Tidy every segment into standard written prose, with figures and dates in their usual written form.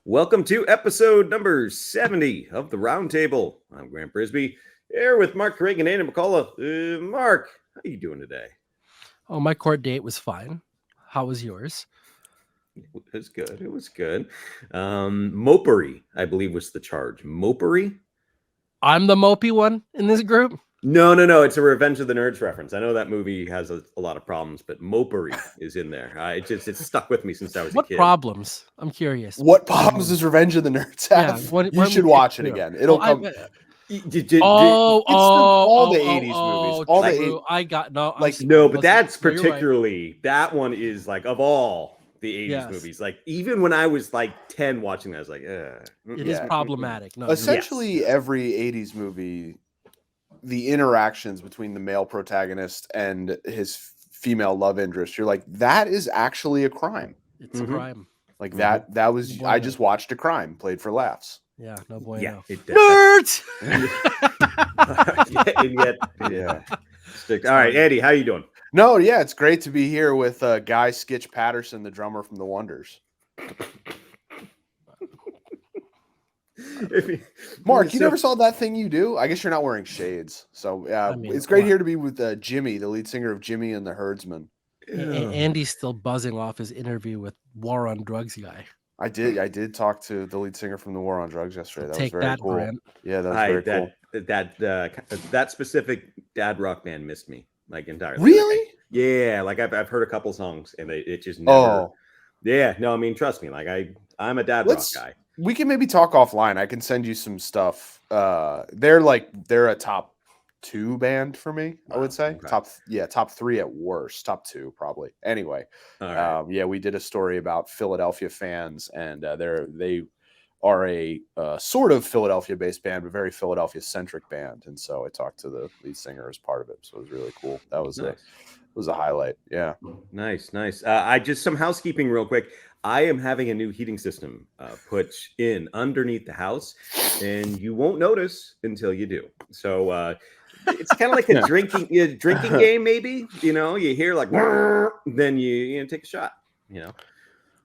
Welcome to episode number 70 of the Roundtable. I'm Grant Brisbee, here with Marc Carig and Andy McCullough. Mark, how are you doing today? Oh, my court date was fine. How was yours? It was good. It was good. Mopery, I believe, was the charge. Mopery? I'm the mopey one in this group. No. It's a Revenge of the Nerds reference. I know that movie has a lot of problems, but Mopery is in there. It's stuck with me since I was a kid. What problems? I'm curious. What problems does Revenge of the Nerds have? You should watch it again. It'll come. All the 80s movies. All the 80s. I got no. No, but that's particularly right. That one is like of all the 80s movies. Like even when I was like 10 watching that, I was like, it is problematic. No, essentially every 80s movie, the interactions between the male protagonist and his female love interest, you're like, that is actually a crime. It's a crime. Like that was I just watched a crime played for laughs. Yeah, no bueno. Yeah, nerds. All right, Eddie, how you doing? No, yeah, it's great to be here with Guy Skitch Patterson, the drummer from The Wonders. Mark, you never saw That Thing You Do? I guess you're not wearing shades. So it's great here to be with Jimmy, the lead singer of Jimmy and the Herdsmen. Andy's still buzzing off his interview with War on Drugs guy. I did talk to the lead singer from the War on Drugs yesterday. That was very cool. Grant. Yeah, that was very cool. That specific dad rock band missed me like entirely. Really? Like I've heard a couple songs and it just never. Oh. Yeah, no, I mean, trust me, like I'm a dad rock guy. We can maybe talk offline. I can send you some stuff. They're a top 2 band for me, I would say. Okay. Top 3 at worst. Top 2 probably. Anyway, right. We did a story about Philadelphia fans, and they are a sort of Philadelphia-based band, but very Philadelphia-centric band. And so I talked to the lead singer as part of it, so it was really cool. That was nice. A highlight. Yeah, nice. I just some housekeeping real quick. I am having a new heating system put in underneath the house, and you won't notice until you do. So it's kind of like a drinking game, maybe. You know, you hear like, then you take a shot. You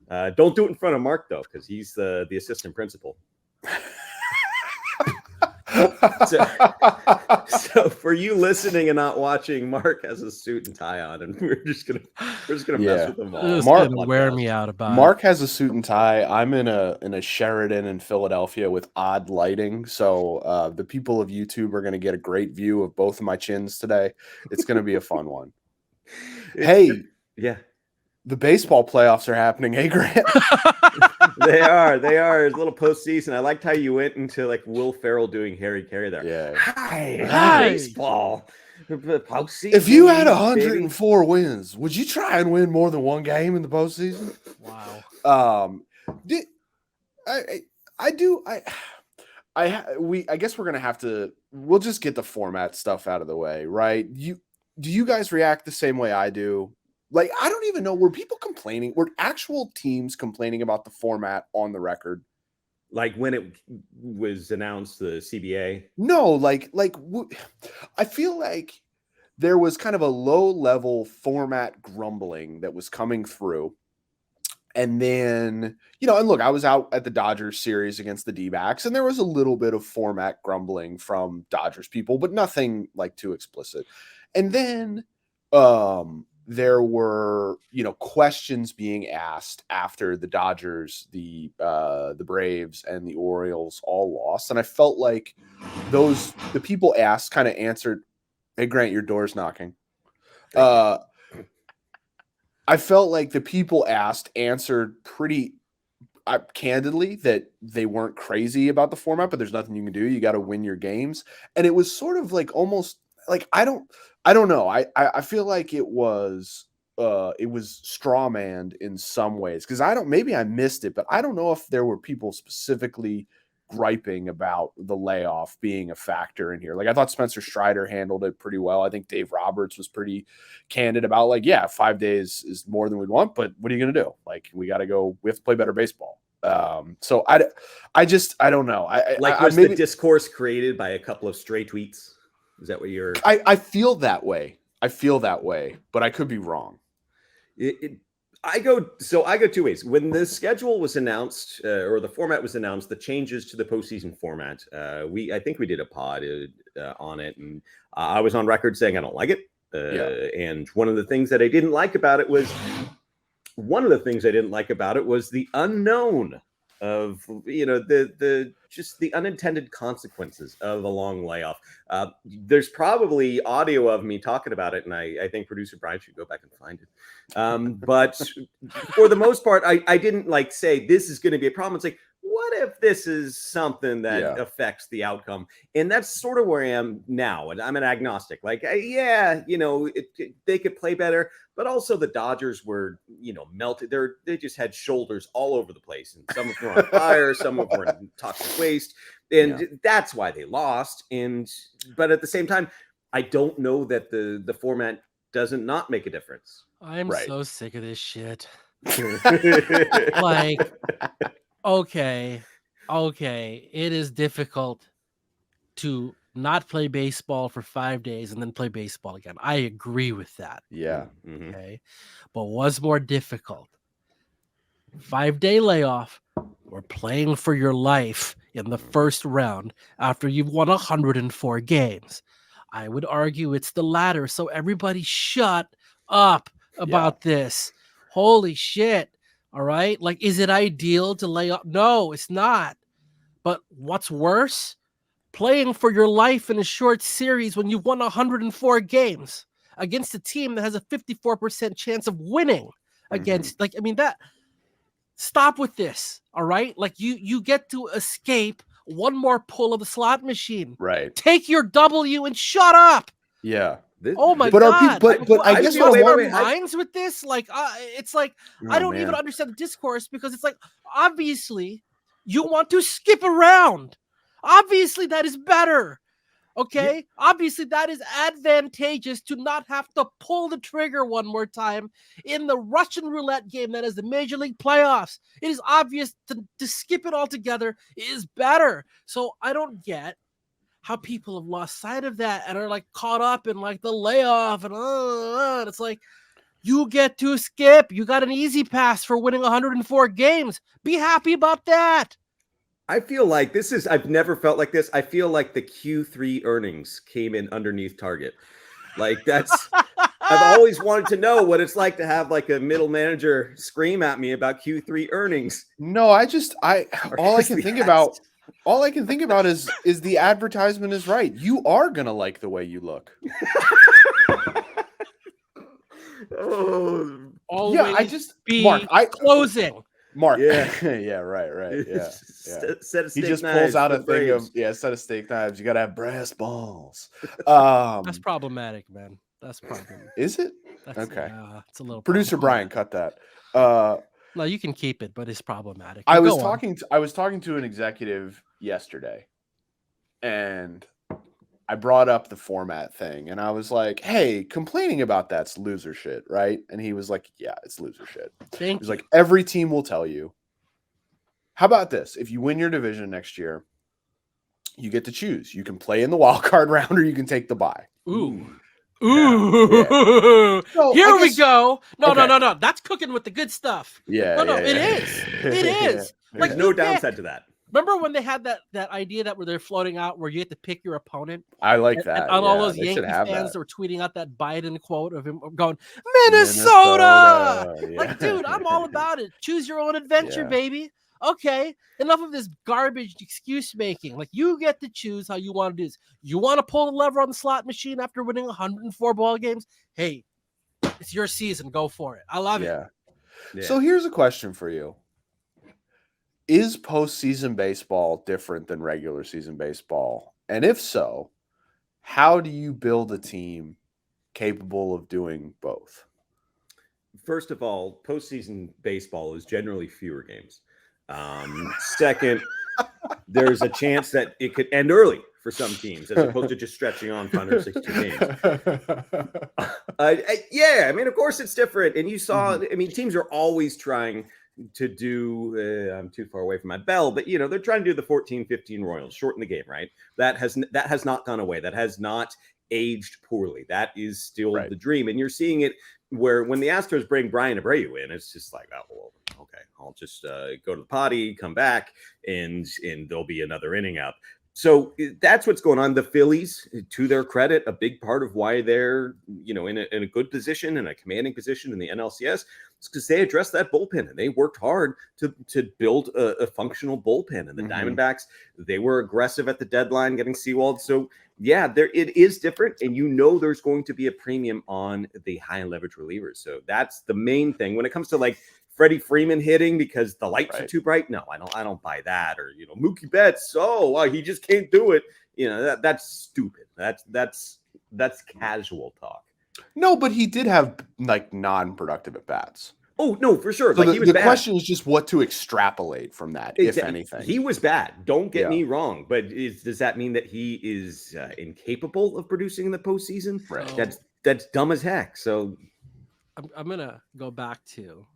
know, don't do it in front of Mark though, because he's the assistant principal. So for you listening and not watching, Mark has a suit and tie on, and we're just gonna mess with them all. Mark gonna wear me out about Mark has a suit and tie. I'm in a Sheraton in Philadelphia with odd lighting, so the people of YouTube are gonna get a great view of both of my chins today. It's gonna be a fun one. The baseball playoffs are happening. Hey, Grant. They are. It's a little postseason. I liked how you went into like Will Ferrell doing Harry Carey there. Yeah. Hi. Baseball. Postseason, if you had 104 wins, would you try and win more than one game in the postseason? Wow. I guess we're gonna have to. We'll just get the format stuff out of the way, right? Do you guys react the same way I do? Like, I don't even know. Were people complaining? Were actual teams complaining about the format on the record? Like when it was announced, the CBA? No, I feel like there was kind of a low-level format grumbling that was coming through. And then, and look, I was out at the Dodgers series against the D-backs, and there was a little bit of format grumbling from Dodgers people, but nothing like too explicit. And then, there were, questions being asked after the Dodgers, the Braves, and the Orioles all lost, and I felt like the people asked kind of answered, "Hey, Grant, your door's knocking." I felt like the people answered pretty candidly that they weren't crazy about the format, but there's nothing you can do. You got to win your games, and it was sort of like almost like I don't know. I feel like it was strawmanned in some ways because maybe I missed it, but I don't know if there were people specifically griping about the layoff being a factor in here. Like I thought Spencer Strider handled it pretty well. I think Dave Roberts was pretty candid about 5 days is more than we'd want, but what are you going to do? Like we have to play better baseball. So I don't know. Was the discourse created by a couple of stray tweets? Is that what you're? I feel that way. But I could be wrong. I go two ways. When the schedule was announced, or the format was announced, the changes to the postseason format, I think we did a pod on it, and I was on record saying I don't like it. And one of the things that I didn't like about it was the unknown of the unintended consequences of a long layoff. There's probably audio of me talking about it, and I think producer Brian should go back and find it. But for the most part, I didn't like say this is going to be a problem. It's like, what if this is something that affects the outcome? And that's sort of where I am now. And I'm an agnostic. Like, they could play better, but also the Dodgers were, melted. They just had shoulders all over the place. And some of them were on fire, some of them were in toxic waste. And that's why they lost. But at the same time, I don't know that the format doesn't not make a difference. I'm so sick of this shit. Like, okay, it is difficult to not play baseball for 5 days and then play baseball again. I agree with that. Yeah. Okay. But what's more difficult? 5-day layoff or playing for your life in the first round after you've won 104 games. I would argue it's the latter. So everybody shut up about this. Holy shit. All right. Like, is it ideal to lay off? No, it's not. But what's worse? Playing for your life in a short series when you've won 104 games against a team that has a 54% chance of winning against, stop with this. All right. Like, you get to escape one more pull of the slot machine. Right. Take your W and shut up. Yeah. Oh my God! But I guess we're minds with this. Like, it's like I don't even understand the discourse, because it's like, obviously you want to skip around. Obviously that is better. Okay, obviously that is advantageous to not have to pull the trigger one more time in the Russian roulette game that is the Major League Playoffs. It is obvious to skip it altogether is better. So I don't get how people have lost sight of that and are like caught up in like the layoff and it's like, you get to skip. You got an easy pass for winning 104 games. Be happy about that. I feel like I've never felt like this. I feel like the Q3 earnings came in underneath target. Like, I've always wanted to know what it's like to have like a middle manager scream at me about Q3 earnings. No, all I can think about is the advertisement is right. You are going to like the way you look. Mark, closing. Mark. Yeah, right. Yeah. Set of steak he just knives pulls out a thing frames. of set of steak knives. You got to have brass balls. That's problematic, man. That's problematic. Is it? Okay. It's a little. Producer Brian, cut that. No, you can keep it, but it's problematic. I was talking to an executive yesterday, and I brought up the format thing, and I was like, "Hey, complaining about that's loser shit, right?" And he was like, "Yeah, it's loser shit." He was like, "Every team will tell you. How about this? If you win your division next year, you get to choose. You can play in the wild card round, or you can take the bye." Ooh. Yeah. So, here we go. No. That's cooking with the good stuff. It is. It is. Like, no downside to that. Remember when they had that idea that where they're floating out where you had to pick your opponent? I like that. And all those Yankee fans that were tweeting out that Biden quote of him going, Minnesota! Yeah. Like, dude, I'm all about it. Choose your own adventure, baby. Okay, enough of this garbage excuse making. Like, you get to choose how you want to do this. You want to pull the lever on the slot machine after winning 104 ball games? Hey, it's your season. Go for it. I love it. Yeah. So here's a question for you. Is postseason baseball different than regular season baseball? And if so, how do you build a team capable of doing both? First of all, postseason baseball is generally fewer games. Second, there's a chance that it could end early for some teams as opposed to just stretching on for 162 games. I mean, of course it's different. And you saw, I mean, teams are always trying to do, I'm too far away from my bell, but they're trying to do the 14-15 Royals, shorten the game, right? That has not gone away. That has not aged poorly. That is still Right. the dream. And you're seeing it where when the Astros bring Brian Abreu in, it's just like, oh, well, okay, I'll just go to the potty, come back, and there'll be another inning up. So that's what's going on. The Phillies, to their credit, a big part of why they're, in a good position, in a commanding position in the NLCS, is because they addressed that bullpen and they worked hard to build a functional bullpen. And the Diamondbacks, they were aggressive at the deadline, getting Sewald. So yeah, it is different, and there's going to be a premium on the high leverage relievers. So that's the main thing when it comes to like Freddie Freeman hitting because the lights are too bright. No, I don't buy that. Or Mookie Betts. He just can't do it. That's stupid. That's casual talk. No, but he did have like non-productive at bats. Oh no, for sure. So like, the question is just what to extrapolate from that, if anything. He was bad. Don't get me wrong, but does that mean that he is incapable of producing in the postseason? Right. That's dumb as heck. So I'm gonna go back to.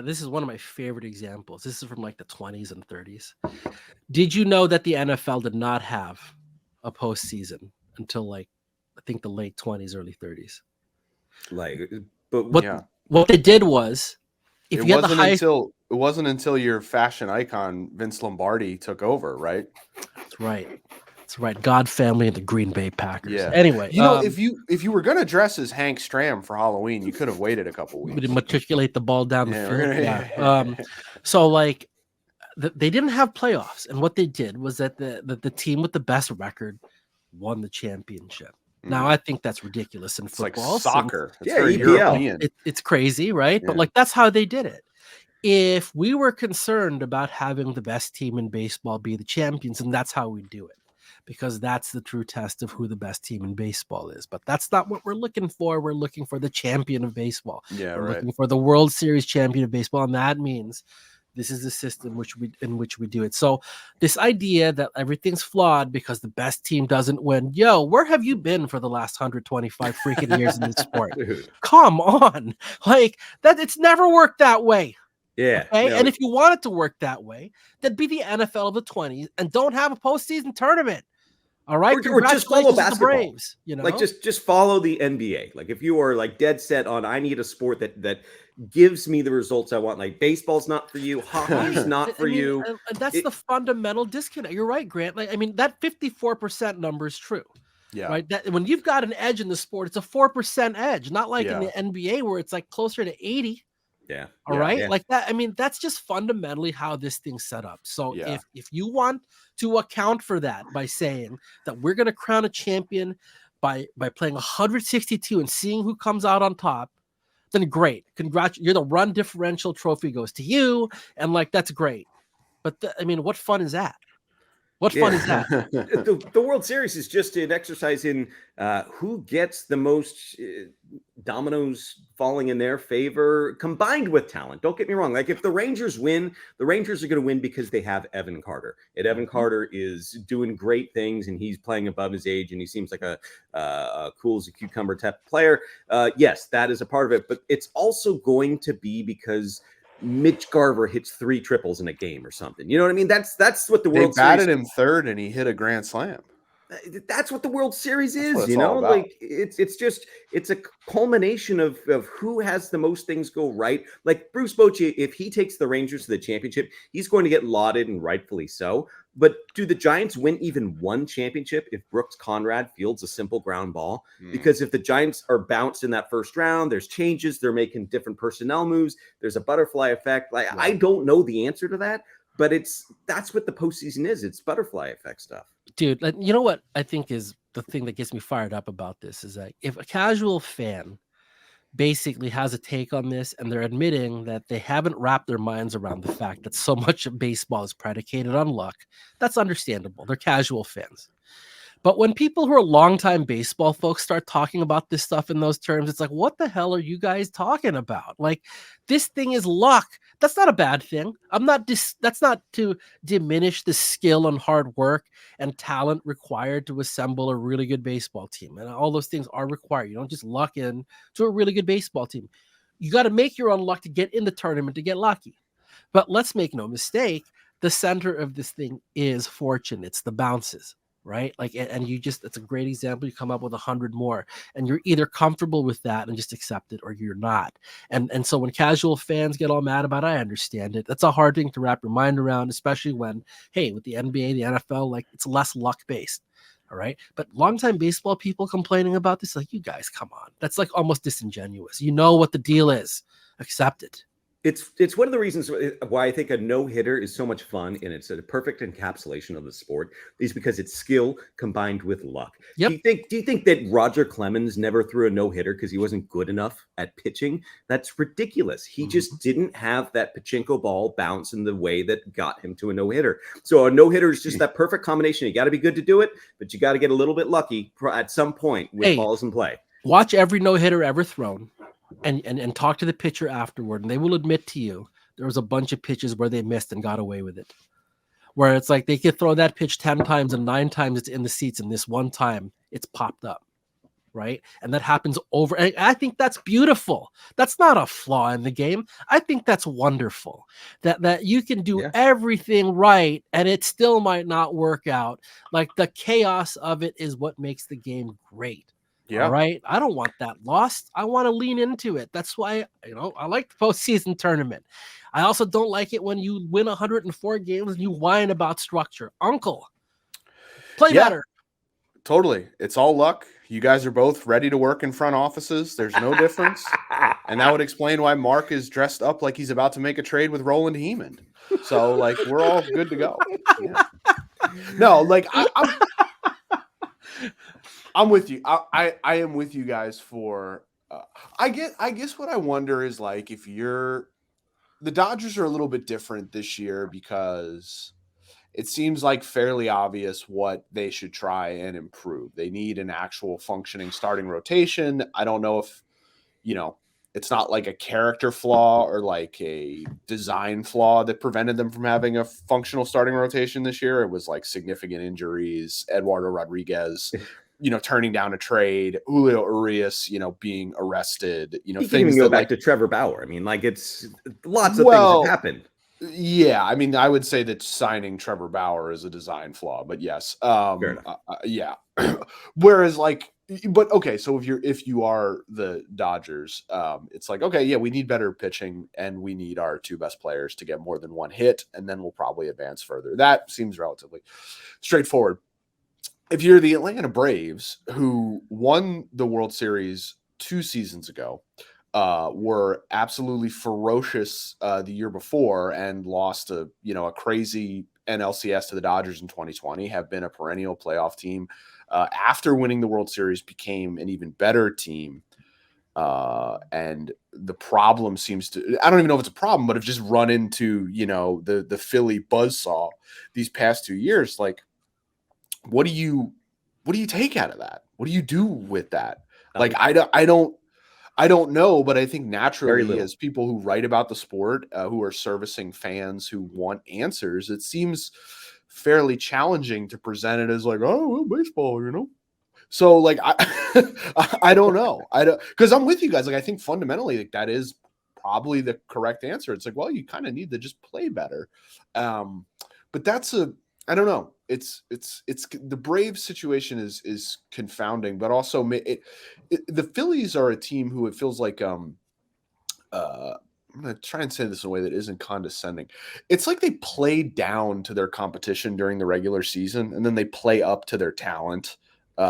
This is one of my favorite examples. This is from like the 20s and 30s. Did you know that the NFL did not have a postseason until like I think the late 20s, early 30s? What they did was, if you had the highest, it wasn't until your fashion icon Vince Lombardi took over, right? That's right. That's right. God family and the Green Bay Packers. Yeah. Anyway, if you were gonna dress as Hank Stram for Halloween, you could have waited a couple weeks. We did matriculate the ball down the field. Yeah. So like, they didn't have playoffs, and what they did was that the team with the best record won the championship. Now I think that's ridiculous in football. It's like soccer. It's very EPL. European. It's crazy, right? Yeah. But like that's how they did it. If we were concerned about having the best team in baseball be the champions, and that's how we do it. Because that's the true test of who the best team in baseball is. But that's not what we're looking for. We're looking for the champion of baseball. Yeah, we're looking for the World Series champion of baseball, and that means this is the system in which we do it. So this idea that everything's flawed because the best team doesn't win, where have you been for the last 125 freaking years in this sport? Come on, like that. It's never worked that way. Yeah. Okay? No. And if you want it to work that way, then be the NFL of the 20s and don't have a postseason tournament. All right. Or just follow basketball. The Braves, Like just follow the NBA. Like if you are like dead set on I need a sport that gives me the results I want. Like baseball's not for you, hockey's not for you. And that's the fundamental disconnect. You're right, Grant. Like that 54% number is true. Yeah. Right. That when you've got an edge in the sport, it's a 4% edge, not like in the NBA where it's like closer to 80. Yeah. All right. Yeah. Like that. I mean, that's just fundamentally how this thing's set up. So if you want to account for that by saying that we're going to crown a champion by playing 162 and seeing who comes out on top, then great. Congratulations. You're the run differential trophy goes to you. And like, that's great. But what fun is that? What fun is that? The World Series is just an exercise in who gets the most dominoes falling in their favor combined with talent. Don't get me wrong. Like if the Rangers win, the Rangers are going to win because they have Evan Carter. And Evan Carter is doing great things and he's playing above his age and he seems like a cool as a cucumber type player. Yes, that is a part of it. But it's also going to be because Mitch Garver hits 3 triples in a game or something. You know what I mean? That's what the World Series. They batted him third and he hit a grand slam. That's what the World Series is, like it's a culmination of who has the most things go right. Like Bruce Bochy, if he takes the Rangers to the championship, he's going to get lauded and rightfully so. But do the Giants win even one championship if Brooks Conrad fields a simple ground ball? Because if the Giants are bounced in that first round, there's changes, they're making different personnel moves, there's a butterfly effect. Like I don't know the answer to that, but that's what the postseason is. It's butterfly effect stuff. Dude, you know what I think is the thing that gets me fired up about this is that if a casual fan basically has a take on this and they're admitting that they haven't wrapped their minds around the fact that so much of baseball is predicated on luck, that's understandable. They're casual fans. But when people who are longtime baseball folks start talking about this stuff in those terms, it's like, what the hell are you guys talking about? Like, this thing is luck. That's not a bad thing. That's not to diminish the skill and hard work and talent required to assemble a really good baseball team. And all those things are required. You don't just luck in to a really good baseball team. You got to make your own luck to get in the tournament to get lucky. But let's make no mistake, the center of this thing is fortune. It's the bounces. right? Like, and you just, it's a great example. You come up with 100 more, and you're either comfortable with that and just accept it, or you're not. And so when casual fans get all mad about it, I understand it. That's a hard thing to wrap your mind around, especially when, hey, with the NBA, the NFL, like, it's less luck based. All right. But longtime baseball people complaining about this, like, you guys, come on. That's like almost disingenuous. You know what the deal is. Accept it. It's one of the reasons why I think a no-hitter is so much fun, and it's a perfect encapsulation of the sport, is because it's skill combined with luck. Yep. Do you think that Roger Clemens never threw a no-hitter because he wasn't good enough at pitching? That's ridiculous. He just didn't have that pachinko ball bounce in the way that got him to a no-hitter. So a no-hitter is just that perfect combination. You got to be good to do it, but you got to get a little bit lucky at some point with balls in play. Watch every no-hitter ever thrown. And talk to the pitcher afterward, and they will admit to you there was a bunch of pitches where they missed and got away with it. Where it's like they could throw that pitch 10 times and 9 times it's in the seats, and this one time it's popped up, right? And that happens over. And I think that's beautiful. That's not a flaw in the game. I think that's wonderful. That you can do everything right and it still might not work out. Like, the chaos of it is what makes the game great. Yeah. All right. I don't want that lost. I want to lean into it. That's why, I like the postseason tournament. I also don't like it when you win 104 games and you whine about structure. Uncle, play better. Totally. It's all luck. You guys are both ready to work in front offices. There's no difference. And that would explain why Mark is dressed up like he's about to make a trade with Roland Hemond. So, like, we're all good to go. Yeah. No, like, I'm with you. I am with you guys for. I guess what I wonder is, like, if the Dodgers are a little bit different this year because it seems like fairly obvious what they should try and improve. They need an actual functioning starting rotation. I don't know if it's not like a character flaw or like a design flaw that prevented them from having a functional starting rotation this year. It was like significant injuries, Eduardo Rodriguez. Turning down a trade, Julio Urias, being arrested, you can even go back to Trevor Bauer. I mean, like, it's lots of things have happened. Yeah, I mean, I would say that signing Trevor Bauer is a design flaw, but yes, yeah. Whereas, like, but okay, so if you are the Dodgers, it's like, okay, yeah, we need better pitching, and we need our 2 best players to get more than 1 hit, and then we'll probably advance further. That seems relatively straightforward. If you're the Atlanta Braves, who won the World Series 2 seasons ago, were absolutely ferocious the year before and lost a crazy NLCS to the Dodgers in 2020, have been a perennial playoff team, after winning the World Series became an even better team. And the problem seems to, I don't even know if it's a problem, but have just run into, the Philly buzzsaw these past 2 years. Like, what do you take out of that? What do you do with that? Like, I don't know, but I think naturally, as people who write about the sport, who are servicing fans who want answers, it seems fairly challenging to present it as like, oh, well, baseball, So, like, I don't know. Because I'm with you guys. Like, I think fundamentally, like, that is probably the correct answer. It's like, well, you kind of need to just play better. But I don't know. It's the Braves situation is confounding, but also the Phillies are a team who it feels like I'm going to try and say this in a way that isn't condescending. It's like they play down to their competition during the regular season, and then they play up to their talent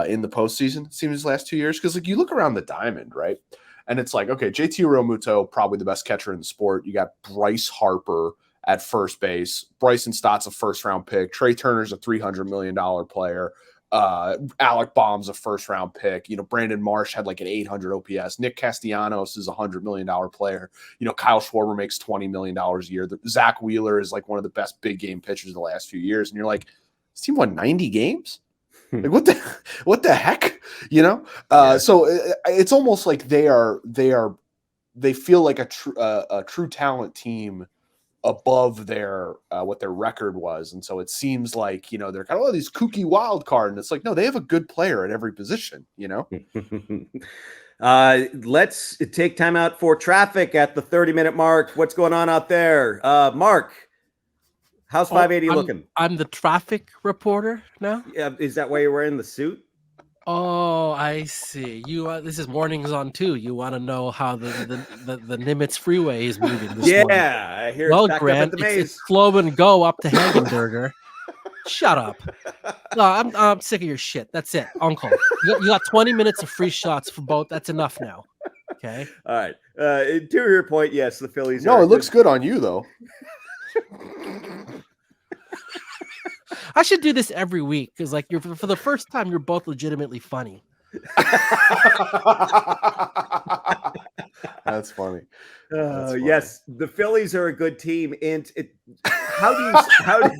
in the postseason. It seems last 2 years, because like you look around the diamond, right, and it's like, okay, JT Realmuto, probably the best catcher in the sport. You got Bryce Harper at first base. Bryson Stott's a first-round pick. Trey Turner's a $300 million player. Alec Baum's a first-round pick. Brandon Marsh had like an 800 OPS. Nick Castellanos is a $100 million player. Kyle Schwarber makes $20 million a year. Zack Wheeler is like one of the best big-game pitchers of the last few years. And you're like, this team won 90 games? Like, what the heck? So it's almost like they feel like a true talent team above their what their record was, and so it seems like they're kind of these kooky wild card, and it's like, no, they have a good player at every position. Let's take time out for traffic at the 30-minute mark. What's going on out there, Mark? How's 580 looking? I'm the traffic reporter now. Yeah, is that why you're wearing the suit? Oh, I see. This is mornings on 2. You want to know how the Nimitz freeway is moving this morning? Yeah, I hear Well, it's back Grant, up at the it's maze. slow and go up to Hagenberger. Shut up. No, I'm sick of your shit. That's it, Uncle. You got 20 minutes of free shots for both. That's enough now. Okay. All right. To your point, yes, the Phillies. No, it looks good on you though. I should do this every week because, like, you're for the first time, you're both legitimately funny. That's funny. Yes, the Phillies are a good team, and how do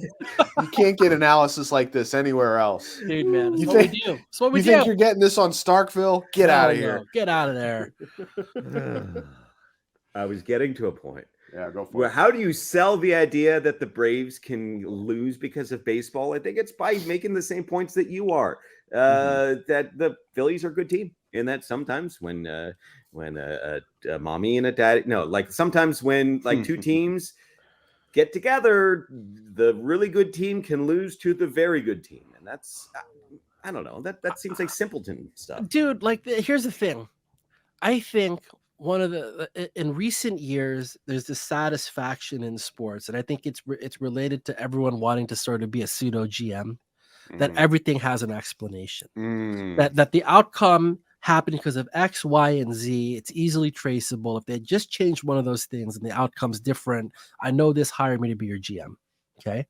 you can't get analysis like this anywhere else, dude, man? It's you what we do. It's what we you do. think you're getting this on Starkville? Get out of here. Get out of there. I was getting to a point. Yeah, go for Well, it. how do you sell the idea that the Braves can lose because of baseball? I think it's by making the same points that you are. That the Phillies are a good team, and that sometimes when a mommy and a daddy, sometimes when like two teams get together, the really good team can lose to the very good team, and that's I don't know. That seems like simpleton stuff, dude. Like, here's the thing. I think one of in recent years, there's this satisfaction in sports, and I think it's related to everyone wanting to sort of be a pseudo GM, that everything has an explanation, that the outcome happened because of X, Y, and Z. It's easily traceable. If they just changed one of those things and the outcome's different, I know this, hire me to be your GM. Okay,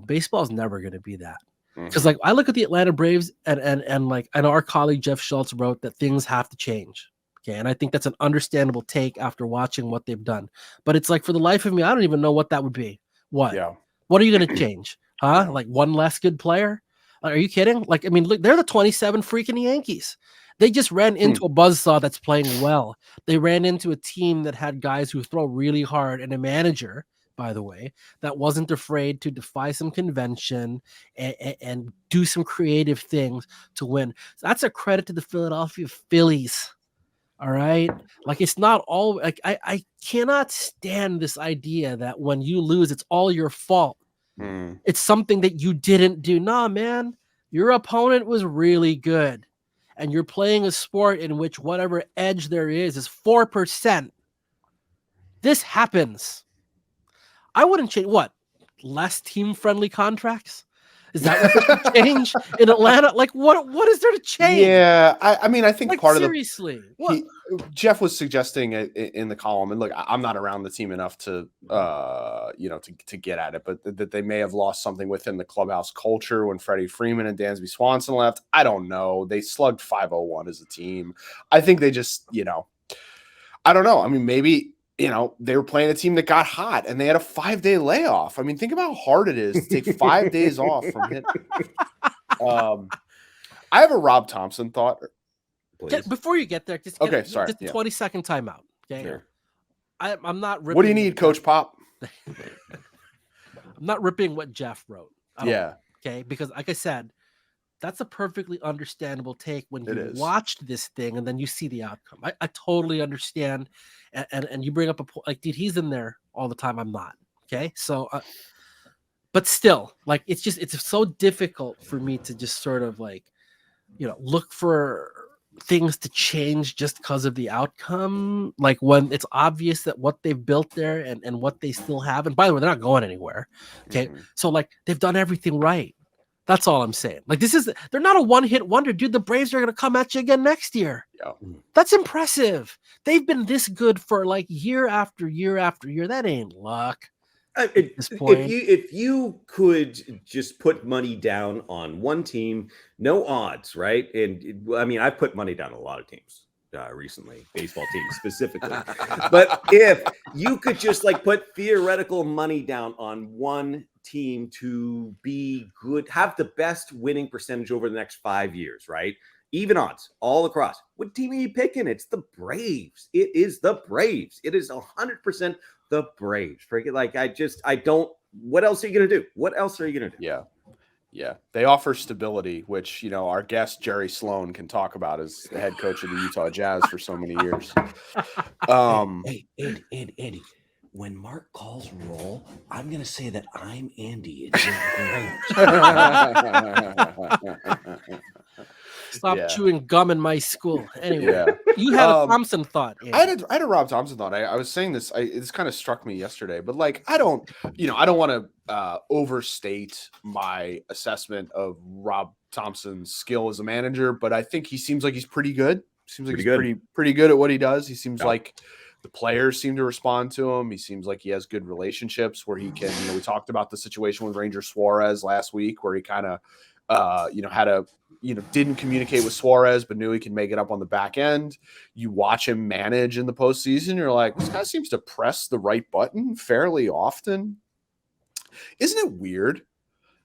baseball's never going to be that. Because like I look at the Atlanta Braves and like I know our colleague Jeff Schultz wrote that things have to change. Okay, and I think that's an understandable take after watching what they've done. But it's like, for the life of me, I don't even know what that would be. What? Yeah. What are you going to change? Huh? Yeah. Like one less good player? Are you kidding? Like, I mean, look, they're the 27 freaking Yankees. They just ran into a buzzsaw that's playing well. They ran into a team that had guys who throw really hard and a manager, by the way, that wasn't afraid to defy some convention and do some creative things to win. So that's a credit to the Philadelphia Phillies. All right. Like, it's not all like I cannot stand this idea that when you lose, it's all your fault. It's something that you didn't do. Nah, man, your opponent was really good. And you're playing a sport in which whatever edge there is 4%. This happens. I wouldn't change what? Less team-friendly contracts? Is that what should change in Atlanta? Like, what is there to change? Yeah, I mean, I think like, part seriously, of Jeff was suggesting in the column, and look, I'm not around the team enough to to get at it, but that they may have lost something within the clubhouse culture when Freddie Freeman and Dansby Swanson left. I don't know. They slugged 501 as a team. I think they just, I don't know. I mean, maybe. They were playing a team that got hot and they had a 5-day layoff. I mean, think about how hard it is to take 5 days off from it. I have a Rob Thomson thought. Please. Before you get there, just 20-second timeout. Okay. Sure. I'm not ripping. What do you need, Coach Pop? I'm not ripping what Jeff wrote. Okay. Because like I said, that's a perfectly understandable take when you watched this thing and then you see the outcome. I totally understand. And you bring up a point, like, dude, he's in there all the time. I'm not. Okay. So, but still, like, it's so difficult for me to just sort of like, look for things to change just because of the outcome. Like, when it's obvious that what they've built there and what they still have. And by the way, they're not going anywhere. Okay. So like, they've done everything right. That's all I'm saying. Like, they're not a one-hit wonder, dude. The Braves are going to come at you again next year. Yeah. That's impressive. They've been this good for like year after year after year. That ain't luck. At this point. If you could just put money down on one team, no odds, right? And I mean, I've put money down on a lot of teams recently, baseball teams specifically. But if you could just like put theoretical money down on one team to be good, have the best winning percentage over the next 5 years, right? Even odds all across. What team are you picking? It's the Braves. It is the Braves. It is 100% the Braves. Freaking I don't. What else are you gonna do? What else are you gonna do? Yeah. They offer stability, which our guest Jerry Sloan can talk about as the head coach of the Utah Jazz for so many years. Andy. when Mark calls roll, I'm going to say that I'm Andy. It's great. Stop Yeah. chewing gum in my school. Anyway, Yeah. you had a Thomson thought. I Andy. had a Rob Thomson thought. I was saying this. This kind of struck me yesterday, but like I don't want to overstate my assessment of Rob Thompson's skill as a manager, but I think he seems like he's pretty good. Seems like Pretty he's pretty good at what he does. He seems Yeah. like the players seem to respond to him. He seems like he has good relationships where he can. We talked about the situation with Ranger Suarez last week, where he kind of had a didn't communicate with Suarez, but knew he could make it up on the back end. You watch him manage in the postseason, you're like, this guy seems to press the right button fairly often. Isn't it weird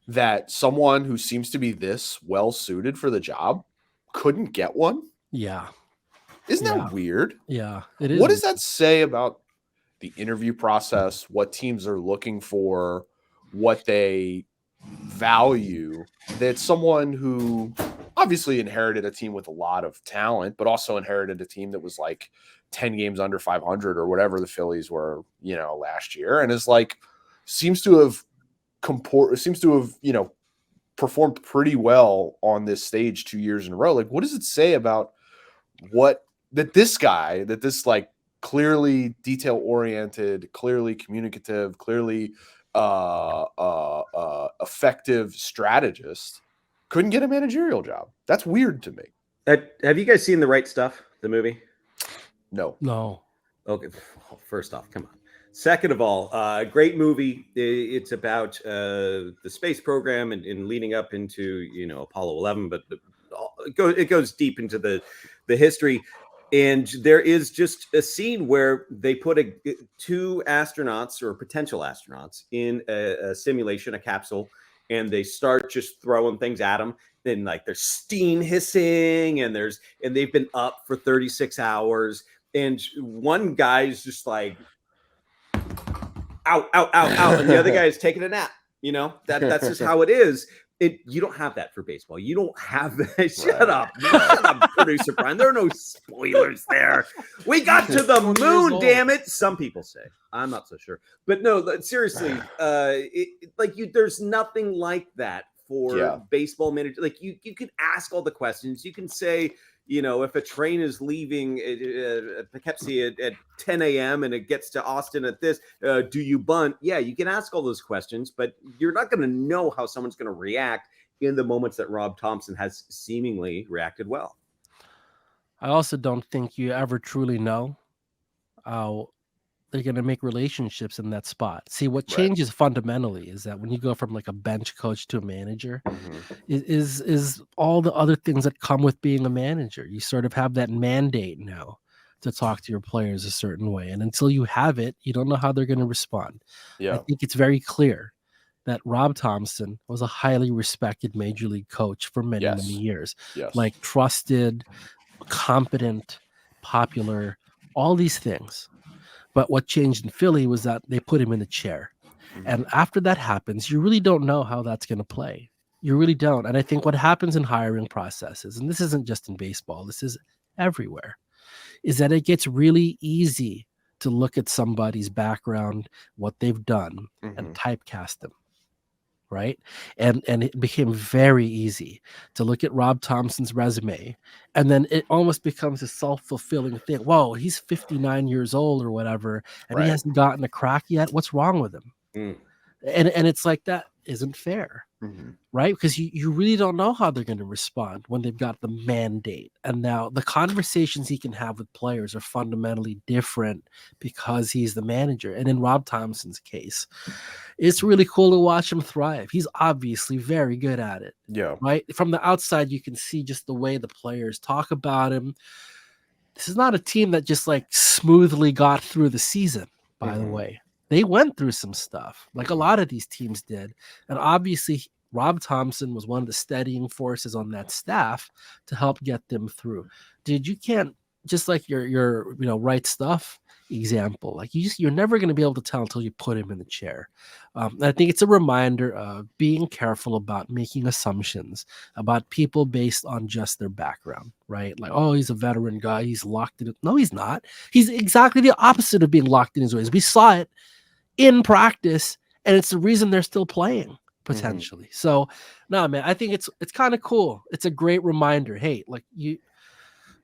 that someone who seems to be this well suited for the job couldn't get one? Yeah. Isn't that weird? Yeah, it is. What does that say about the interview process, what teams are looking for, what they value, that someone who obviously inherited a team with a lot of talent, but also inherited a team that was like 10 games under 500 or whatever the Phillies were, last year, and is like, seems to have performed pretty well on this stage 2 years in a row. Like, what does it say about this like clearly detail oriented, clearly communicative, clearly effective strategist couldn't get a managerial job? That's weird to me. Have you guys seen The Right Stuff, the movie? No. Okay, first off, come on. Second of all, great movie. It's about the space program and leading up into Apollo 11, but it goes deep into the history. And there is just a scene where they put two astronauts or potential astronauts in a simulation, a capsule, and they start just throwing things at them. Then like there's steam hissing, and they've been up for 36 hours, and one guy's just like, out, and the other guy is taking a nap. That's just how it is. You don't have that for baseball. You don't have that. Shut up, producer Brian. There are no spoilers there. We got to the moon, damn it. Some people say. I'm not so sure, but no, seriously. There's nothing like that for baseball manager. Like you can ask all the questions. You can say, if a train is leaving Poughkeepsie at 10 a.m. and it gets to Austin at this, do you bunt? Yeah, you can ask all those questions, but you're not going to know how someone's going to react in the moments that Rob Thomson has seemingly reacted well. I also don't think you ever truly know how they're going to make relationships in that spot. See, what changes fundamentally is that when you go from like a bench coach to a manager, is all the other things that come with being a manager. You sort of have that mandate now to talk to your players a certain way. And until you have it, you don't know how they're going to respond. I think it's very clear that Rob Thomson was a highly respected major league coach for many, many years. Like trusted, competent, popular, all these things. But what changed in Philly was that they put him in a chair. And after that happens, you really don't know how that's going to play. You really don't. And I think what happens in hiring processes, and this isn't just in baseball, this is everywhere, is that it gets really easy to look at somebody's background, what they've done, and typecast them. Right. And it became very easy to look at Rob Thomson's resume. And then it almost becomes a self-fulfilling thing. Whoa, he's 59 years old or whatever, and he hasn't gotten a crack yet. What's wrong with him? And it's like, that isn't fair. Right? Because you really don't know how they're going to respond when they've got the mandate. And now the conversations he can have with players are fundamentally different because he's the manager. And in Rob Thomson's case, it's really cool to watch him thrive. He's obviously very good at it. Yeah. Right? From the outside, you can see just the way the players talk about him. This is not a team that just like smoothly got through the season, by the way. They went through some stuff, like a lot of these teams did. And obviously, Rob Thomson was one of the steadying forces on that staff to help get them through. Dude, you can't just like your right stuff example, like you're never going to be able to tell until you put him in the chair. And I think it's a reminder of being careful about making assumptions about people based on just their background, right? Like, oh, he's a veteran guy, he's locked in. No, he's not. He's exactly the opposite of being locked in his ways. We saw it in practice, and it's the reason they're still playing potentially. So no, man, I think it's kind of cool. It's a great reminder. Hey, like, you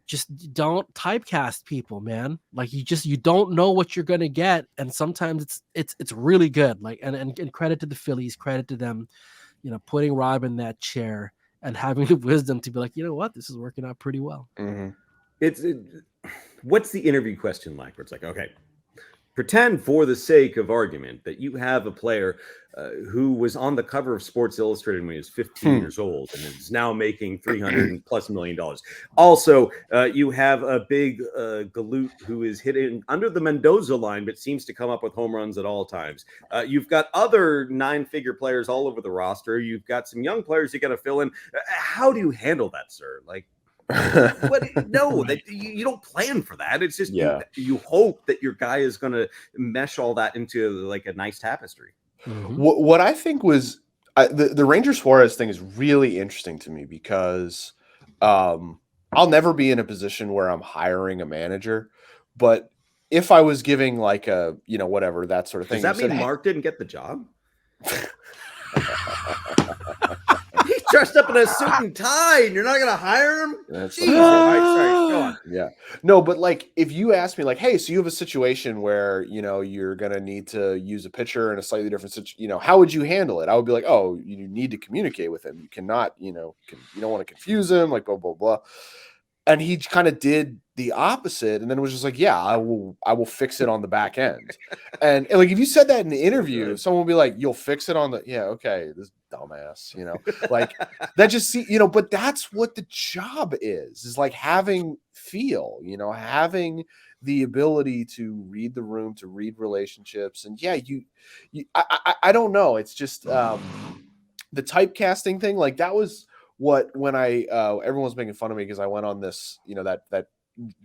just don't typecast people, man. Like, you don't know what you're gonna get, and sometimes it's really good. Like, and credit to the Phillies, credit to them, putting Rob in that chair and having the wisdom to be like, you know what, this is working out pretty well. What's the interview question like? Where it's like, okay, pretend for the sake of argument that you have a player who was on the cover of Sports Illustrated when he was 15 years old and is now making $300+ million. Also, you have a big galoot who is hitting under the Mendoza line, but seems to come up with home runs at all times. You've got other 9-figure players all over the roster. You've got some young players you got to fill in. How do you handle that, sir? Like, no, that you don't plan for that. It's just you hope that your guy is going to mesh all that into like a nice tapestry. What I think was the Ranger Suarez thing is really interesting to me because I'll never be in a position where I'm hiring a manager, but if I was giving like a whatever, that sort of thing, does that mean Mark didn't get the job? He's dressed up in a suit and tie, and you're not going to hire him? Sorry, go on. Yeah. No, but like, if you ask me, like, hey, so you have a situation where, you're going to need to use a pitcher in a slightly different situation, how would you handle it? I would be like, oh, you need to communicate with him. You cannot, you don't want to confuse him, like, blah, blah, blah. And he kind of did the opposite, and then it was just like, yeah, I will fix it on the back end. And like, if you said that in the interview, someone would be like, you'll fix it on the, okay, this dumbass, like that just but that's what the job is like having feel, having the ability to read the room, to read relationships. And I don't know. It's just the typecasting thing. Like, that was when I everyone was making fun of me because I went on this, that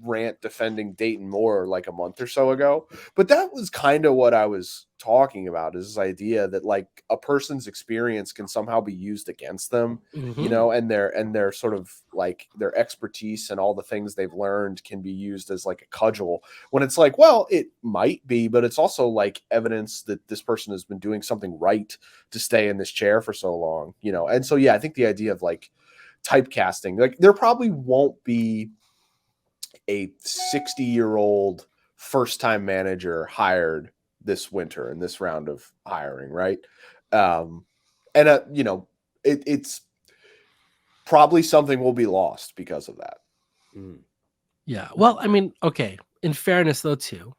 rant defending Dayton Moore like a month or so ago. But that was kind of what I was talking about, is this idea that like a person's experience can somehow be used against them, and their sort of like their expertise and all the things they've learned can be used as like a cudgel, when it's like, well, it might be, but it's also like evidence that this person has been doing something right to stay in this chair for so long, And so, I think the idea of like typecasting, like, there probably won't be a 60-year-old first-time manager hired this winter in this round of hiring, right? It's probably something will be lost because of that. Yeah. Well, I mean, okay. In fairness, though, too,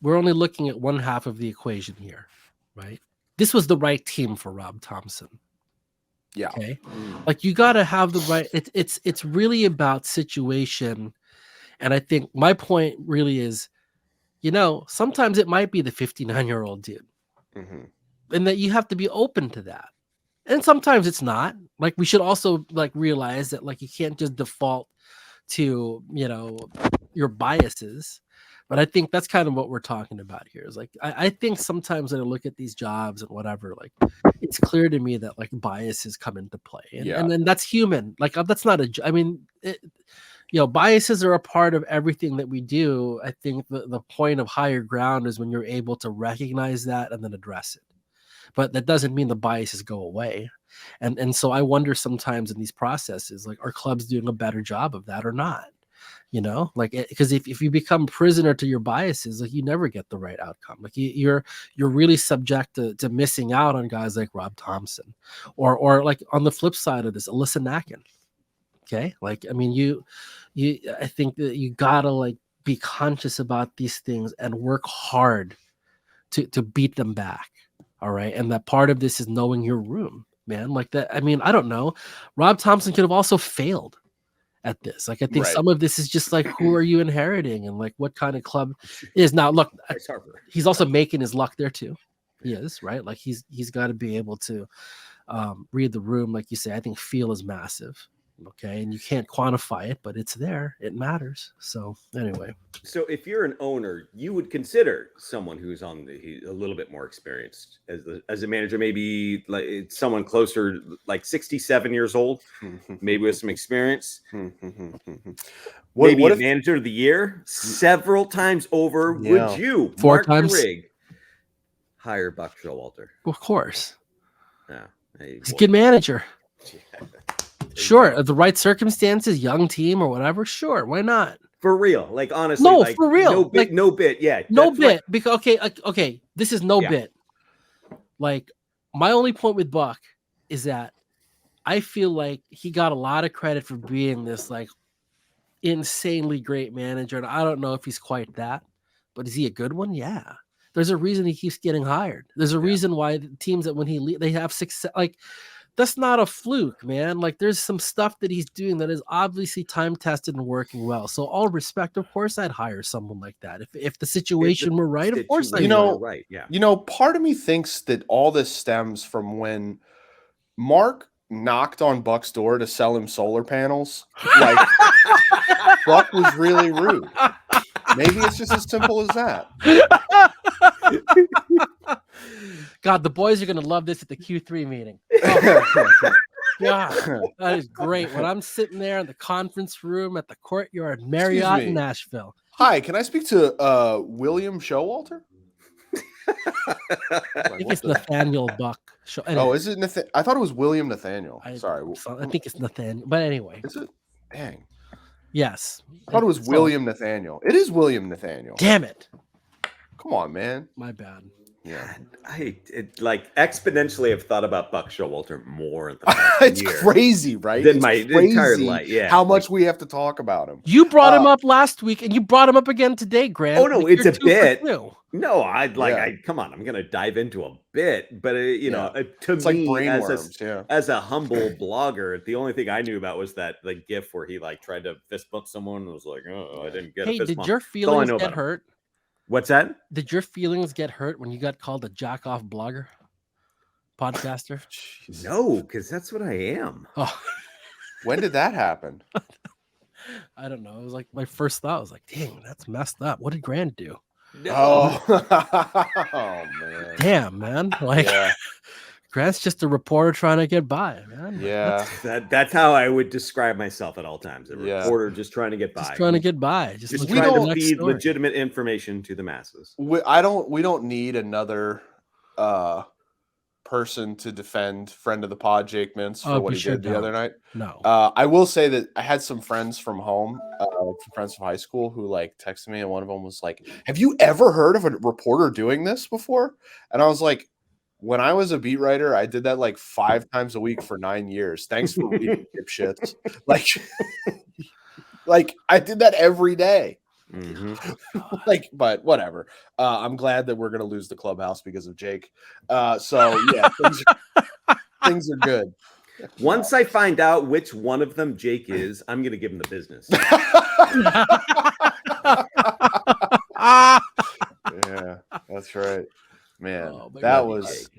we're only looking at one half of the equation here, right? This was the right team for Rob Thomson. Yeah. Okay. Like, you got to have the right. It's really about situation, and I think my point really is, sometimes it might be the 59-year-old dude, and that you have to be open to that. And sometimes it's not. Like, we should also like realize that like you can't just default to your biases. But I think that's kind of what we're talking about here. Is like, I think sometimes when I look at these jobs and whatever, like, it's clear to me that like biases come into play, and then that's human. Like, that's not I mean, biases are a part of everything that we do. I think the point of higher ground is when you're able to recognize that and then address it. But that doesn't mean the biases go away. And so I wonder sometimes in these processes, like, are clubs doing a better job of that or not? Like, because if you become prisoner to your biases, like, you never get the right outcome. Like, you're really subject to missing out on guys like Rob Thomson, or like on the flip side of this, Alyssa Nacken. Okay. Like, I mean, I think that you gotta like be conscious about these things and work hard to beat them back. All right. And that part of this is knowing your room, man. Like that. I mean, I don't know. Rob Thomson could have also failed at this. Like, I think some of this is just like, who are you inheriting and like what kind of club is now. Look, he's also making his luck there too. He is, right? Like, he's got to be able to read the room, like you say. I think feel is massive. Okay, and you can't quantify it, but it's there. It matters. So anyway, So if you're an owner, you would consider someone who's a little bit more experienced as a manager, maybe like someone closer, like 67 years old, maybe with some experience. Maybe what a if manager of the year several times over. Yeah. Would you, 4 Marc times? Carig, hire Buck Showalter? of course, Yeah, he's a good manager. Yeah. Sure, the right circumstances, young team or whatever. Sure, why not? For real, like honestly, No, like, for real. no bit, Like, no bit, yeah, No that's right. bit, because okay, this is no Yeah. bit. Like, my only point with Buck is that I feel like he got a lot of credit for being this like insanely great manager, and I don't know if he's quite that, but is he a good one? Yeah. There's a reason he keeps getting hired. There's a reason why the teams that when they have success, like that's not a fluke, man. Like there's some stuff that he's doing that is obviously time tested and working well. So all respect, of course, I'd hire someone like that if the situation were right. Of course, I Situation would. were right, yeah. part of me thinks that all this stems from when Mark knocked on Buck's door to sell him solar panels. Like Buck was really rude. Maybe it's just as simple as that. God, the boys are gonna love this at the Q3 meeting. Oh, God, that is great. When I'm sitting there in the conference room at the Courtyard Marriott me. in Nashville. Hi, can I speak to William Showalter? I think it's Nathaniel Buck. Oh, is it I thought it was William Nathaniel. Sorry. I think it's Nathaniel. But anyway. Is it? Dang. Yes. I thought it was William Nathaniel. It is William Nathaniel. Damn it. Come on, man. My bad. Yeah. I like exponentially have thought about Buck Showalter more in the past It's year crazy, right? than It's my entire crazy life. Yeah. How much we have to talk about him. You brought him up last week, and you brought him up again today, Grant. Oh no, Like, it's you're a 2 for bit. 2. No, I'd like. Yeah. Come on, I'm gonna dive into a bit, but you know, to It's me, like brainworms. as a humble blogger, the only thing I knew about was that like GIF where he like tried to fist bump someone and was like, "Oh, I didn't get a Hey, fist did bump." your That's all I feelings know get about him. hurt? What's that? Did your feelings get hurt when you got called a jack-off blogger? Podcaster? No, because that's what I am. Oh, When did that happen? I don't know. It was like my first thought was like, dang, that's messed up. What did Grant do? No. Oh man. Damn, man. Like Yeah. Grant's just a reporter trying to get by, man. Like, Yeah. That's how I would describe myself at all times. A Yeah. reporter just trying to get by. Just trying to get by. Just Just looking trying for the to next feed story. legitimate information to the masses. We don't need another person to defend friend of the pod Jake Mintz for Oh, what we he sure did the don't. other night. No. I will say that I had some friends from home, some friends from high school who like texted me, and one of them was like, "Have you ever heard of a reporter doing this before?" And I was like, "When I was a beat writer, I did that like 5 times a week for 9 years. Thanks for reading dipshits." Like I did that every day. Like, but whatever. I'm glad that we're gonna lose the clubhouse because of Jake. So yeah, things are good. Once I find out which one of them Jake is, I'm going to give him the business. Yeah, that's right, man. Oh, my that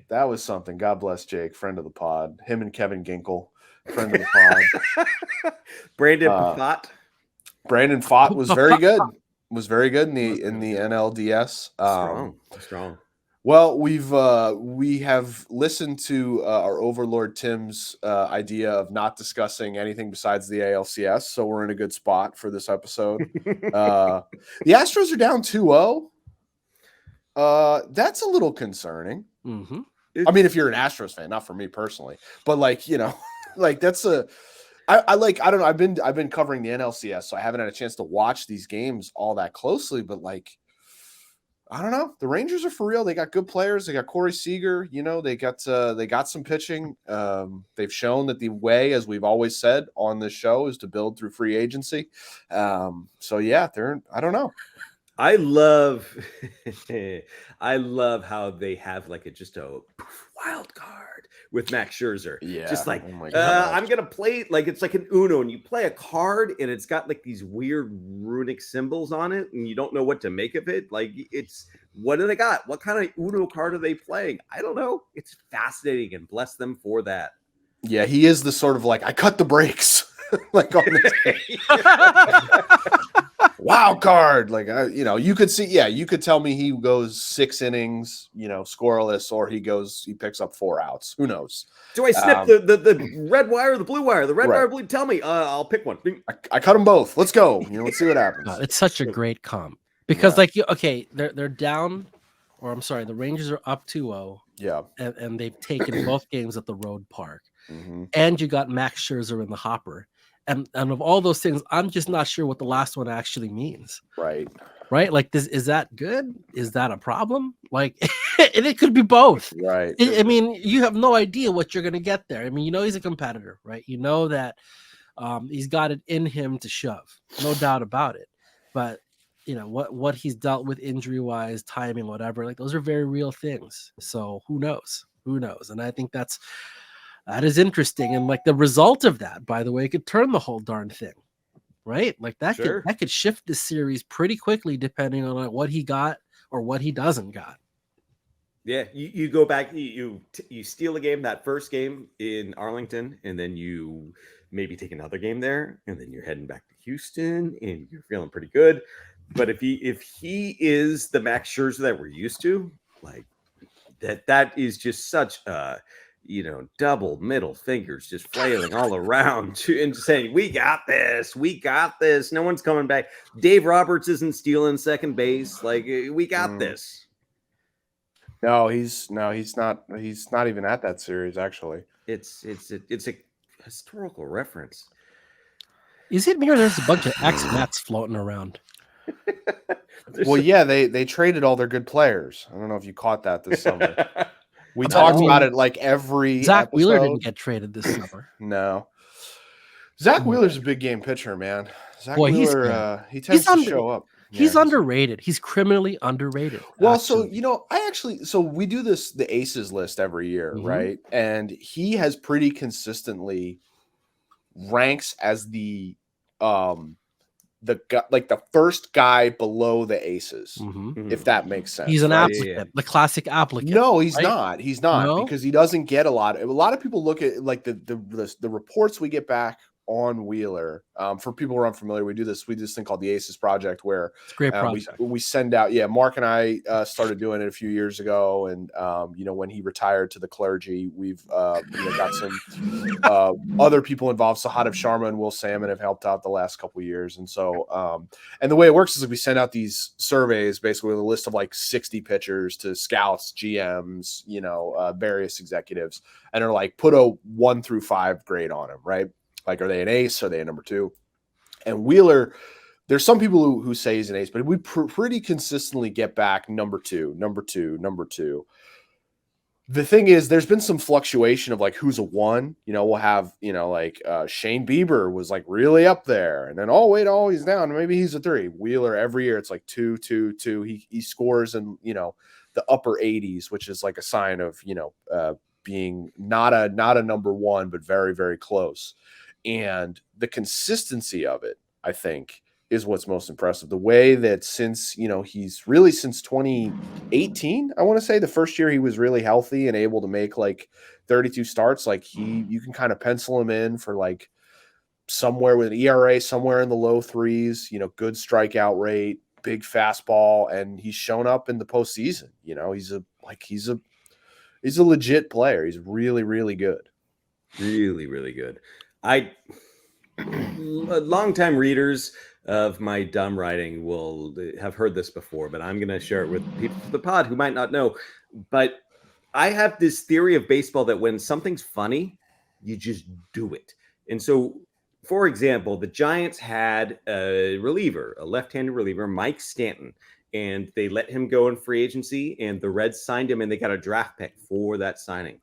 God, was something. God bless Jake, friend of the pod. Him and Kevin Ginkle, friend of the pod. Brandon Pafat. Brandon Fott was very good. Was very good in the NLDS. Strong. Well, we have listened to our overlord Tim's idea of not discussing anything besides the ALCS, so we're in a good spot for this episode. The Astros are down 2-0. That's a little concerning. Mm-hmm. I mean, if you're an Astros fan, not for me personally, but like, you know, like that's I don't know. I've been covering the NLCS, so I haven't had a chance to watch these games all that closely, but like, I don't know. The Rangers are for real. They got good players. They got Corey Seager. You know, they got some pitching. They've shown that the way, as we've always said on this show, is to build through free agency. So yeah, I don't know. I love how they have like just a wild card with Max Scherzer. Yeah. Just like, oh my God. I'm going to play like, it's like an Uno and you play a card and it's got like these weird runic symbols on it and you don't know what to make of it. Like what do they got? What kind of Uno card are they playing? I don't know. It's fascinating and bless them for that. Yeah, he is the sort of like, I cut the brakes. like on this wild card. Like, you could see, you could tell me he goes 6 innings, scoreless, or he picks up 4 outs. Who knows? Do I snip the red wire or the blue wire? The red wire, blue. Tell me. I'll pick one. I cut them both. Let's go. Let's see what happens. It's such a great comp because, they're down, or I'm sorry, the Rangers are up 2-0. Yeah, and they've taken both games at the road park, mm-hmm. and you got Max Scherzer in the hopper, and of all those things, I'm just not sure what the last one actually means. Right. Like this, is that good? Is that a problem? Like, and it could be both. Right. I mean, you have no idea what you're going to get there. I mean, he's a competitor, right? You know that he's got it in him to shove, no doubt about it. But what he's dealt with injury wise, timing, whatever, like those are very real things. So who knows? And I think that is interesting. And like the result of that, by the way, could turn the whole darn thing, right? Like that could shift the series pretty quickly depending on what he got or what he doesn't got. Yeah, you go back, you steal a game, that first game in Arlington, and then you maybe take another game there, and then you're heading back to Houston, and you're feeling pretty good. But if he is the Max Scherzer that we're used to, like that is just such double middle fingers just flailing all around and saying, we got this, no one's coming back. Dave Roberts isn't stealing second base, like we got this. No, he's not even at that series, actually. It's a historical reference. Is it me or there's a bunch of ex-Mets floating around? Well, yeah, they traded all their good players. I don't know if you caught that this summer. We talked about it like every Zack Wheeler episode. didn't get traded this summer. No. Zack Wheeler's a big game pitcher, man. Zack Wheeler, he tends to show up. He's underrated. He's criminally underrated. Well, actually. so we do the aces list every year, right? And he has pretty consistently ranks as the first guy below the aces, if that makes sense. He's an applicant, the classic applicant. No, he's not. He's not because he doesn't get a lot of people look at like the reports we get back on Wheeler. For people who are unfamiliar, we do this thing called the Aces Project where it's a great project. We send out, Mark and I started doing it a few years ago, and when he retired to the clergy, we've got some other people involved. Sahadev Sharma and Will Salmon have helped out the last couple of years, and so and the way it works is we send out these surveys basically with a list of like 60 pitchers to scouts, GMs, various executives, and are like put a 1 through 5 grade on them, right? Like, are they an ace? Are they a number 2? And Wheeler, there's some people who say he's an ace, but we pretty consistently get back number 2. The thing is, there's been some fluctuation of like who's a 1. We'll have Shane Bieber was like really up there, and then he's down. Maybe he's a 3. Wheeler every year it's like 2, 2, 2. He scores in the upper 80s, which is like a sign of being not a number 1, but very, very close. And the consistency of it, I think, is what's most impressive. The way that since 2018, I want to say the first year he was really healthy and able to make like 32 starts, like you can kind of pencil him in for like somewhere with an ERA, somewhere in the low 3s, good strikeout rate, big fastball. And he's shown up in the postseason. He's a legit player. He's really, really good. Really, really good. Longtime readers of my dumb writing will have heard this before, but I'm going to share it with people for the pod who might not know. But I have this theory of baseball that when something's funny, you just do it. And so, for example, the Giants had a left-handed reliever, Mike Stanton, and they let him go in free agency, and the Reds signed him, and they got a draft pick for that signing.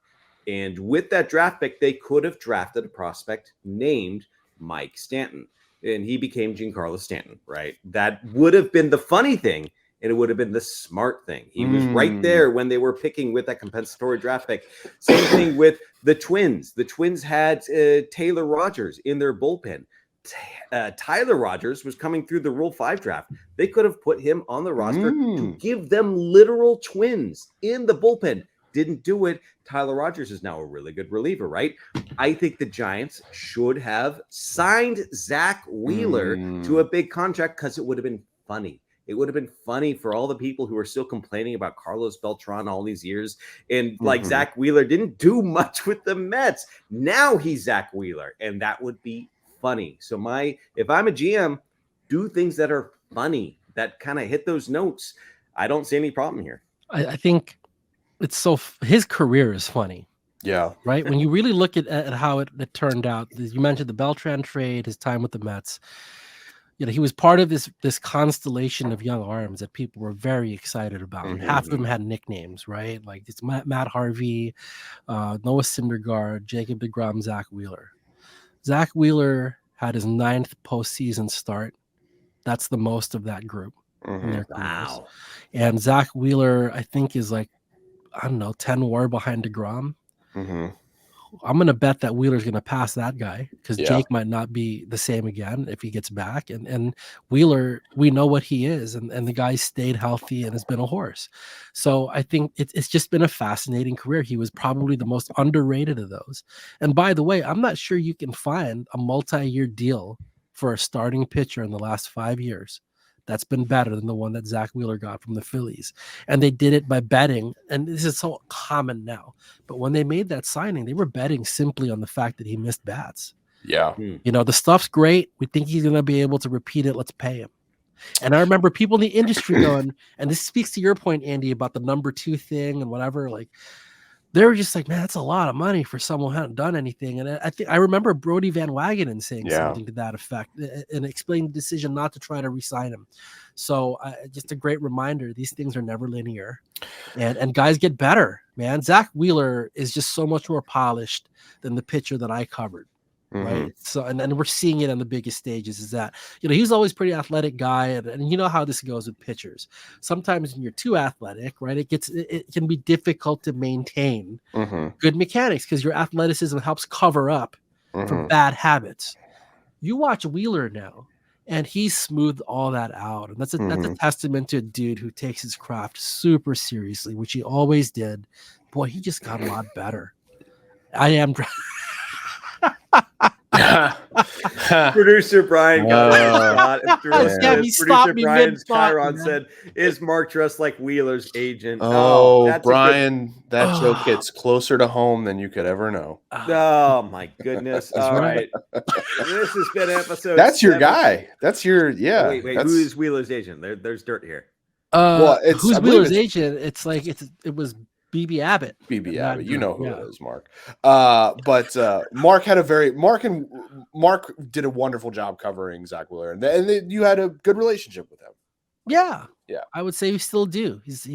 And with that draft pick, they could have drafted a prospect named Mike Stanton, and he became Giancarlo Stanton, right? That would have been the funny thing, and it would have been the smart thing. He was right there when they were picking with that compensatory draft pick. Same thing with the Twins. The Twins had Taylor Rogers in their bullpen. Tyler Rogers was coming through the Rule 5 draft. They could have put him on the roster to give them literal twins in the bullpen. didn't do it. Tyler Rogers is now a really good reliever, right? I think the Giants should have signed Zack Wheeler to a big contract because it would have been funny. It would have been funny for all the people who are still complaining about Carlos Beltran all these years. And like Zack Wheeler didn't do much with the Mets. Now he's Zack Wheeler, and that would be funny. So if I'm a GM, do things that are funny, that kind of hit those notes. I don't see any problem here. I think it's his career is funny. Yeah. Right. When you really look at how it turned out, you mentioned the Beltran trade, his time with the Mets. He was part of this constellation of young arms that people were very excited about. And half of them had nicknames, right? Like it's Matt Harvey, Noah Syndergaard, Jacob deGrom, Zack Wheeler. Zack Wheeler had his 9th postseason start. That's the most of that group. In their careers. Wow. And Zack Wheeler, I think, is like, I don't know, 10 WAR behind deGrom. I'm going to bet that Wheeler's going to pass that guy because Jake might not be the same again if he gets back. And Wheeler, we know what he is. And the guy stayed healthy and has been a horse. So I think it's just been a fascinating career. He was probably the most underrated of those. And by the way, I'm not sure you can find a multi-year deal for a starting pitcher in the last 5 years that's been better than the one that Zack Wheeler got from the Phillies. And they did it by betting. And this is so common now. But when they made that signing, they were betting simply on the fact that he missed bats. Yeah. The stuff's great. We think he's going to be able to repeat it. Let's pay him. And I remember people in the industry going, and this speaks to your point, Andy, about the number 2 thing and whatever, like, they were just like, man, that's a lot of money for someone who hadn't done anything. And I remember Brody Van Wagenen saying something to that effect and explained the decision not to try to re-sign him. So just a great reminder, these things are never linear. And guys get better, man. Zack Wheeler is just so much more polished than the pitcher that I covered. Right. So, and we're seeing it on the biggest stages is that, he's always pretty athletic guy. And you know how this goes with pitchers. Sometimes when you're too athletic, right, it can be difficult to maintain good mechanics because your athleticism helps cover up for bad habits. You watch Wheeler now and he's smoothed all that out. And that's a testament to a dude who takes his craft super seriously, which he always did. Boy, he just got a lot better. I am. Producer Brian got shot and threw us. Producer Brian's Chiron said, "Is Mark dressed like Wheeler's agent?" Oh, Brian, that joke hits closer to home than you could ever know. Oh my goodness! All right, this has been episode. That's your guy. That's your Wait, who is Wheeler's agent? There's dirt here. Who's Wheeler's agent? It's like it was BB Abbott. BB Abbott, you know who it is, Mark. But Mark Mark did a wonderful job covering Zack Wheeler, and you had a good relationship with him. Yeah, I would say we still do. He's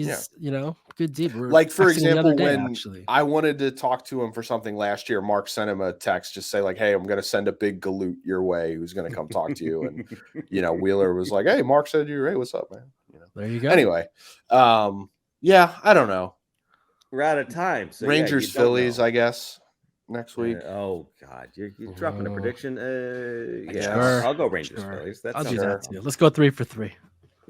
good dude. Like for example, when I wanted to talk to him for something last year, Mark sent him a text, just say like, "Hey, I'm going to send a big galoot your way. Who's going to come talk to you?" And Wheeler was like, "Hey, Mark said you're hey, what's up, man?" There you go. Anyway, I don't know. We're out of time. So Rangers, Phillies, I guess, next week. Oh God, you're dropping a prediction. Sure. I'll go Rangers, Phillies. I'll do that too. Let's go 3 for 3.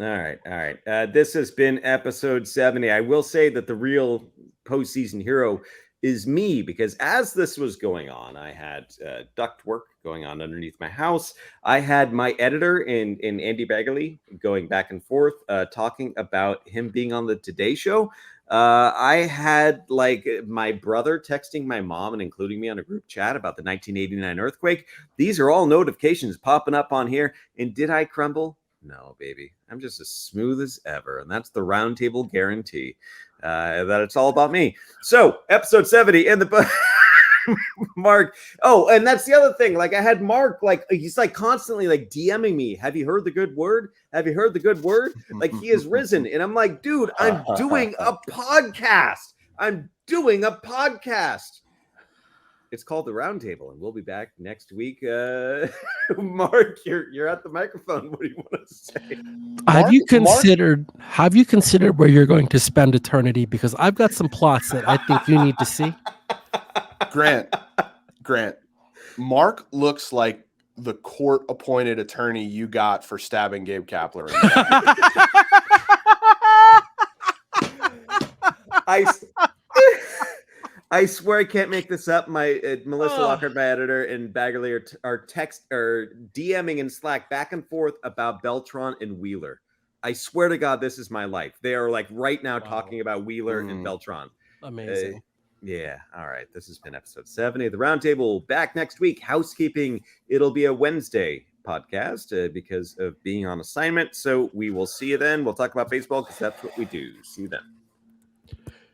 All right. This has been episode 70. I will say that the real postseason hero is me, because as this was going on, I had duct work going on underneath my house. I had my editor in Andy Bagley going back and forth, talking about him being on the Today Show. I had like my brother texting my mom and including me on a group chat about the 1989 earthquake. These are all notifications popping up on here. And did I crumble? No, baby. I'm just as smooth as ever. And that's the Roundtable guarantee, that it's all about me. So episode 70 in the book. Mark. Oh, and that's the other thing. Like I had Mark, like he's like constantly like DMing me. Have you heard the good word? Have you heard the good word? Like he has risen. And I'm like, dude, I'm doing a podcast. It's called The Roundtable, and we'll be back next week. Mark, you're at the microphone. What do you want to say? Have you considered where you're going to spend eternity? Because I've got some plots that I think you need to see. Grant, Mark looks like the court-appointed attorney you got for stabbing Gabe Kapler. I swear I can't make this up. My Melissa Oh. Lockhart, my editor, and Baggerly are DMing in Slack back and forth about Beltran and Wheeler. I swear to God, this is my life. They are like right now talking about Wheeler and Beltran. Amazing. Yeah. All right. This has been episode 70 of the Roundtable. Back next week. Housekeeping. It'll be a Wednesday podcast because of being on assignment. So we will see you then. We'll talk about baseball because that's what we do. See you then.